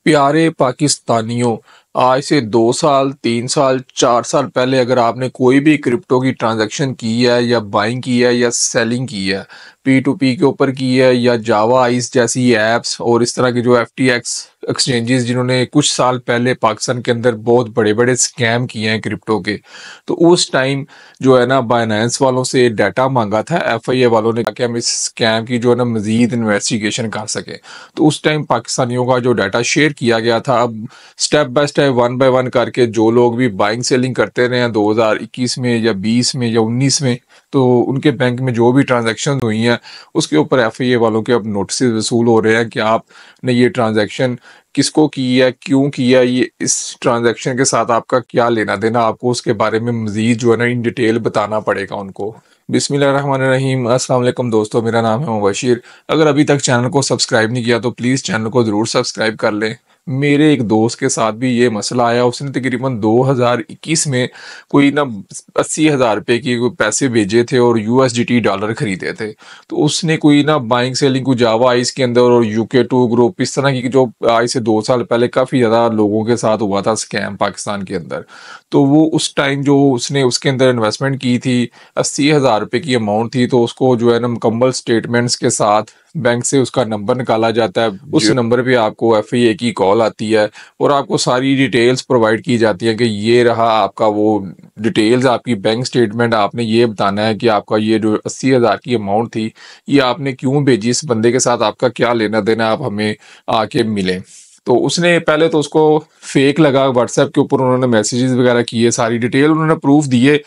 پیارے پاکستانیوں، آج سے 2 سال 3 سال 4 سال پہلے اگر آپ نے کوئی بھی کرپٹو کی ٹرانزیکشن کی ہے یا بائنگ کی ہے یا سیلنگ کی ہے P2P کے اوپر کی ہے یا جاوا آئس جیسی ایپس اور اس طرح کے جو FTX ایکسچینجز جنہوں نے کچھ سال پہلے پاکستان کے اندر بہت بڑے بڑے سکیم کیے ہیں کرپٹو کے، تو اس ٹائم جو ہے نا بائنانس والوں سے ڈیٹا مانگا تھا FIA والوں نے کہ ہم اس سکیم کی جو ہے نا مزید انویسٹیگیشن کر سکیں۔ تو اس ٹائم پاکستانیوں کا جو ڈیٹا شیئر کیا گیا تھا، اب سٹیپ بائی سٹیپ 1 بائی 1 کر کے جو لوگ بھی بائنگ سیلنگ کرتے رہے ہیں 2021 میں یا 20 میں یا 19 میں، تو ان کے بینک میں جو بھی ٹرانزیکشن ہوئی ہیں اس کے اوپر FIA والوں کے اب نوٹسز وصول ہو رہے ہیں کہ آپ نے یہ ٹرانزیکشن کس کو کی ہے، کیوں کیا، یہ اس ٹرانزیکشن کے ساتھ آپ کا کیا لینا دینا، آپ کو اس کے بارے میں مزید جو ہے نا ان ڈیٹیل بتانا پڑے گا ان کو۔ بسم اللہ الرحمن الرحیم۔ السلام علیکم دوستو، میرا نام ہے مبشر۔ اگر ابھی تک چینل کو سبسکرائب نہیں کیا تو پلیز چینل کو ضرور سبسکرائب کر لیں۔ میرے ایک دوست کے ساتھ بھی یہ مسئلہ آیا، اس نے تقریباً 2021 میں کوئی نا 80,000 روپے کی کوئی پیسے بھیجے تھے اور USDT ڈالر خریدے تھے، تو اس نے کوئی نا بائنگ سیلنگ کو جاوا آئس کے اندر اور UK2 گروپ اس طرح کی جو آج سے 2 سال پہلے کافی زیادہ لوگوں کے ساتھ ہوا تھا سکیم پاکستان کے اندر، تو وہ اس ٹائم جو اس نے اس کے اندر انویسٹمنٹ کی تھی 80,000 روپے کی اماؤنٹ تھی، تو اس کو جو ہے نا مکمل سٹیٹمنٹس کے ساتھ بینک سے اس کا نمبر نکالا جاتا ہے، اس نمبر پہ آپ کو FIA کی کال آتی ہے اور آپ کو ساری ڈیٹیلز پرووائڈ کی جاتی ہیں کہ یہ رہا آپ کا وہ ڈیٹیلز، آپ کی بینک سٹیٹمنٹ، آپ نے یہ بتانا ہے کہ آپ کا یہ جو 80,000 کی اماؤنٹ تھی یہ آپ نے کیوں بھیجی، اس بندے کے ساتھ آپ کا کیا لینا دینا، آپ ہمیں آ کے ملیں۔ تو اس نے پہلے تو اس کو فیک لگا، واٹس ایپ کے اوپر انہوں نے میسیجز وغیرہ کیے، ساری ڈیٹیل انہوں نے پروف دیے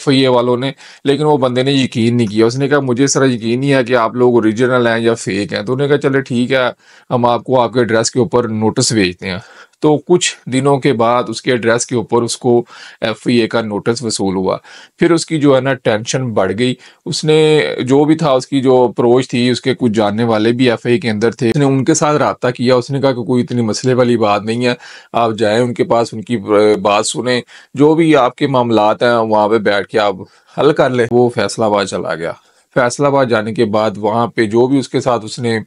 FIA والوں نے، لیکن وہ بندے نے یقین نہیں کیا۔ اس نے کہا مجھے اس طرح یقین نہیں ہے کہ آپ لوگ اوریجنل ہیں یا فیک ہیں، تو انہوں نے کہا چلے ٹھیک ہے، ہم آپ کو آپ کے ایڈریس کے اوپر نوٹس بھیجتے ہیں۔ تو کچھ دنوں کے بعد اس کے ایڈریس کے اوپر اس کو FIA کا نوٹس وصول ہوا، پھر اس کی جو ہے نا ٹینشن بڑھ گئی۔ اس نے جو بھی تھا، اس کی جو اپروچ تھی، اس کے کچھ جاننے والے بھی FIA کے اندر تھے، اس نے ان کے ساتھ رابطہ کیا۔ اس نے کہا کہ کوئی اتنی مسئلے والی بات نہیں ہے، آپ جائیں ان کے پاس، ان کی بات سنیں، جو بھی آپ کے معاملات ہیں وہاں پہ بیٹھ کے آپ حل کر لیں۔ وہ فیصل آباد چلا گیا۔ فیصل آباد جانے کے بعد وہاں پہ جو بھی اس کے ساتھ اس نے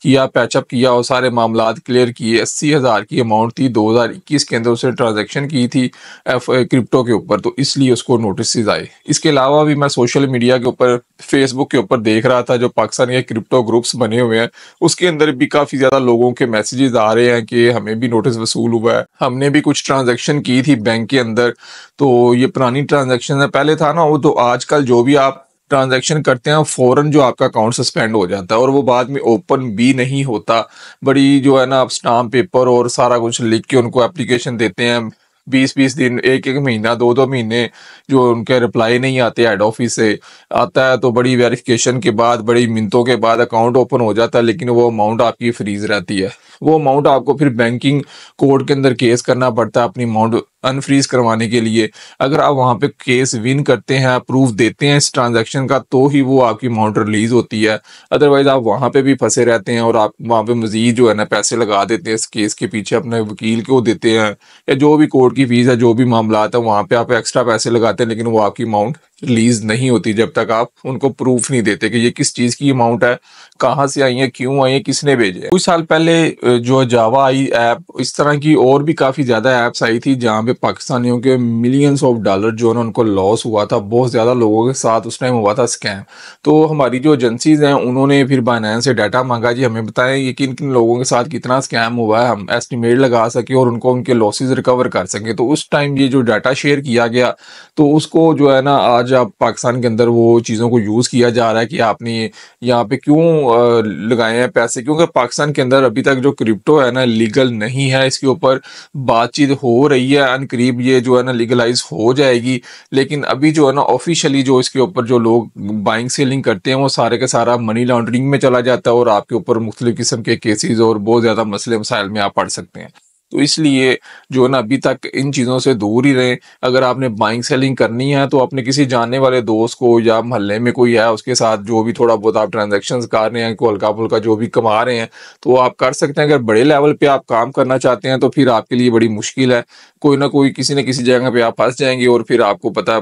کیا، پیچ اپ کیا اور سارے معاملات کلیئر کیے۔ 80,000 کی اماؤنٹ تھی، 2021 کے اندر اس نے ٹرانزیکشن کی تھی کرپٹو کے اوپر، تو اس لیے اس کو نوٹسز آئے۔ اس کے علاوہ بھی میں سوشل میڈیا کے اوپر، فیس بک کے اوپر دیکھ رہا تھا جو پاکستان کے کرپٹو گروپس بنے ہوئے ہیں، اس کے اندر بھی کافی زیادہ لوگوں کے میسیجز آ رہے ہیں کہ ہمیں بھی نوٹس وصول ہوا ہے، ہم نے بھی کچھ ٹرانزیکشن کی تھی بینک کے اندر، تو یہ پرانی ٹرانزیکشن ہے، پہلے تھا نا وہ، تو آج کل جو بھی آپ ٹرانزیکشن کرتے ہیں فوراً جو آپ کا اکاؤنٹ سسپینڈ ہو جاتا ہے اور وہ بعد میں اوپن بھی نہیں ہوتا۔ بڑی جو ہے نا آپ اسٹامپ پیپر اور سارا کچھ لکھ کے ان کو اپلیکیشن دیتے ہیں، 20 دن، ایک مہینہ، 2 مہینے جو ان کے رپلائی نہیں آتے ہیڈ آفس سے، آتا ہے تو بڑی ویریفیکیشن کے بعد، بڑی منتوں کے بعد اکاؤنٹ اوپن ہو جاتا ہے، لیکن وہ اماؤنٹ آپ کی فریز رہتی ہے۔ وہ اماؤنٹ آپ کو پھر بینکنگ کوڈ کے اندر کیس کرنا پڑتا ہے اپنی اماؤنٹ انفریز کروانے کے لیے۔ اگر آپ وہاں پہ کیس ون کرتے ہیں، پروف دیتے ہیں اس ٹرانزیکشن کا، تو ہی وہ آپ کی اماؤنٹ ریلیز ہوتی ہے، ادروائز آپ وہاں پہ بھی پھنسے رہتے ہیں اور آپ وہاں پہ مزید جو ہے نا پیسے لگا دیتے ہیں اس کیس کے پیچھے، اپنے وکیل کو دیتے ہیں یا جو بھی کورٹ کی فیس ہے، جو بھی معاملات ہیں وہاں پہ آپ ایکسٹرا پیسے لگاتے ہیں، لیکن وہ آپ کی اماؤنٹ ریلیز نہیں ہوتی جب تک آپ ان کو پروف نہیں دیتے کہ یہ کس چیز کی اماؤنٹ ہے، کہاں سے آئی ہے، کیوں آئی ہے، کس نے بھیجے۔ کچھ سال پہلے جو جاوا آئی ایپ، اس طرح کی اور بھی کافی زیادہ ایپس آئی تھی جہاں پہ پاکستانیوں کے ملینز آف ڈالر جو ہے نا ان کو لاس ہوا تھا، بہت زیادہ لوگوں کے ساتھ اس ٹائم ہوا تھا سکیم۔ تو ہماری جو ایجنسیز ہیں انہوں نے پھر بائنانس سے ڈیٹا مانگا، جی ہمیں بتائیں یہ کن کن لوگوں کے ساتھ کتنا سکیم ہوا ہے، ہم ایسٹیمیٹ لگا سکیں اور ان کو ان کے لاسز ریکور کر سکیں۔ تو اس ٹائم یہ جو ڈیٹا شیئر کیا گیا، تو اس کو جو ہے نا آج آپ پاکستان کے اندر وہ چیزوں کو یوز کیا جا رہا ہے کہ آپ نے یہاں پہ کیوں لگائے ہیں پیسے، کیونکہ پاکستان کے اندر ابھی تک جو کرپٹو ہے نا لیگل نہیں ہے، اس کے اوپر بات چیت ہو رہی ہے، ان قریب یہ جو ہے نا لیگلائز ہو جائے گی، لیکن ابھی جو ہے نا آفیشلی جو اس کے اوپر جو لوگ بائنگ سیلنگ کرتے ہیں وہ سارے کا سارا منی لانڈرنگ میں چلا جاتا ہے اور آپ کے اوپر مختلف قسم کے کیسز اور بہت زیادہ مسئلے مسائل میں آپ پڑ سکتے ہیں۔ تو اس لیے جو ہے نا ابھی تک ان چیزوں سے دور ہی رہیں۔ اگر آپ نے بائنگ سیلنگ کرنی ہے تو اپنے کسی جاننے والے دوست کو یا محلے میں کوئی ہے اس کے ساتھ جو بھی تھوڑا بہت آپ ٹرانزیکشنز کر رہے ہیں، کوئی ہلکا پھلکا جو بھی کما رہے ہیں تو آپ کر سکتے ہیں۔ اگر بڑے لیول پہ آپ کام کرنا چاہتے ہیں تو پھر آپ کے لیے بڑی مشکل ہے، کوئی نہ کوئی کسی نہ کسی جگہ پہ آپ پھنس جائیں گے اور پھر آپ کو پتہ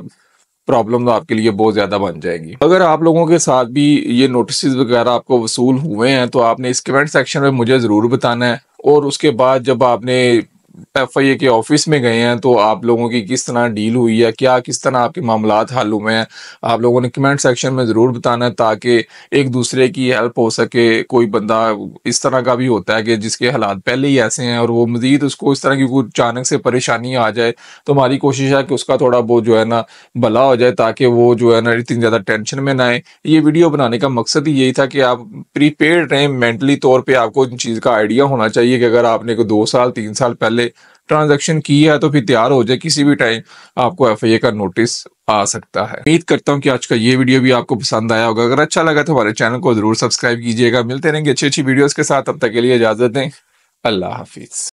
پرابلم آپ کے لیے بہت زیادہ بن جائے گی۔ اگر آپ لوگوں کے ساتھ بھی یہ نوٹسز وغیرہ آپ کو وصول ہوئے ہیں تو آپ نے اس کمنٹ سیکشن میں مجھے ضرور بتانا ہے، اور اس کے بعد جب آپ نے ایف آئی اے کے آفس میں گئے ہیں تو آپ لوگوں کی کس طرح ڈیل ہوئی ہے، کیا کس طرح آپ کے معاملات حل ہوئے ہیں، آپ لوگوں نے کمنٹ سیکشن میں ضرور بتانا ہے تاکہ ایک دوسرے کی ہیلپ ہو سکے۔ کوئی بندہ اس طرح کا بھی ہوتا ہے کہ جس کے حالات پہلے ہی ایسے ہیں اور وہ مزید اس کو اس طرح کی کوئی اچانک سے پریشانی آ جائے، تو ہماری کوشش ہے کہ اس کا تھوڑا بہت جو ہے نا بھلا ہو جائے تاکہ وہ جو ہے نا اتنی زیادہ ٹینشن میں نہ آئے۔ یہ ویڈیو بنانے کا مقصد ہی یہی تھا کہ آپ پریپیئرڈ رہیں، مینٹلی طور پہ آپ کو ان چیز کا آئیڈیا ہونا چاہیے کہ اگر آپ نے کوئی 2 سال 3 سال پہلے ٹرانزیکشن کی ہے تو پھر تیار ہو جائے، کسی بھی ٹائم آپ کو ایف آئی اے کا نوٹس آ سکتا ہے۔ امید کرتا ہوں کہ آج کا یہ ویڈیو بھی آپ کو پسند آیا ہوگا، اگر اچھا لگا تو ہمارے چینل کو ضرور سبسکرائب کیجیے گا۔ ملتے رہیں گے اچھی اچھی ویڈیوز کے ساتھ، تب تک کے لیے اجازت دیں، اللہ حافظ۔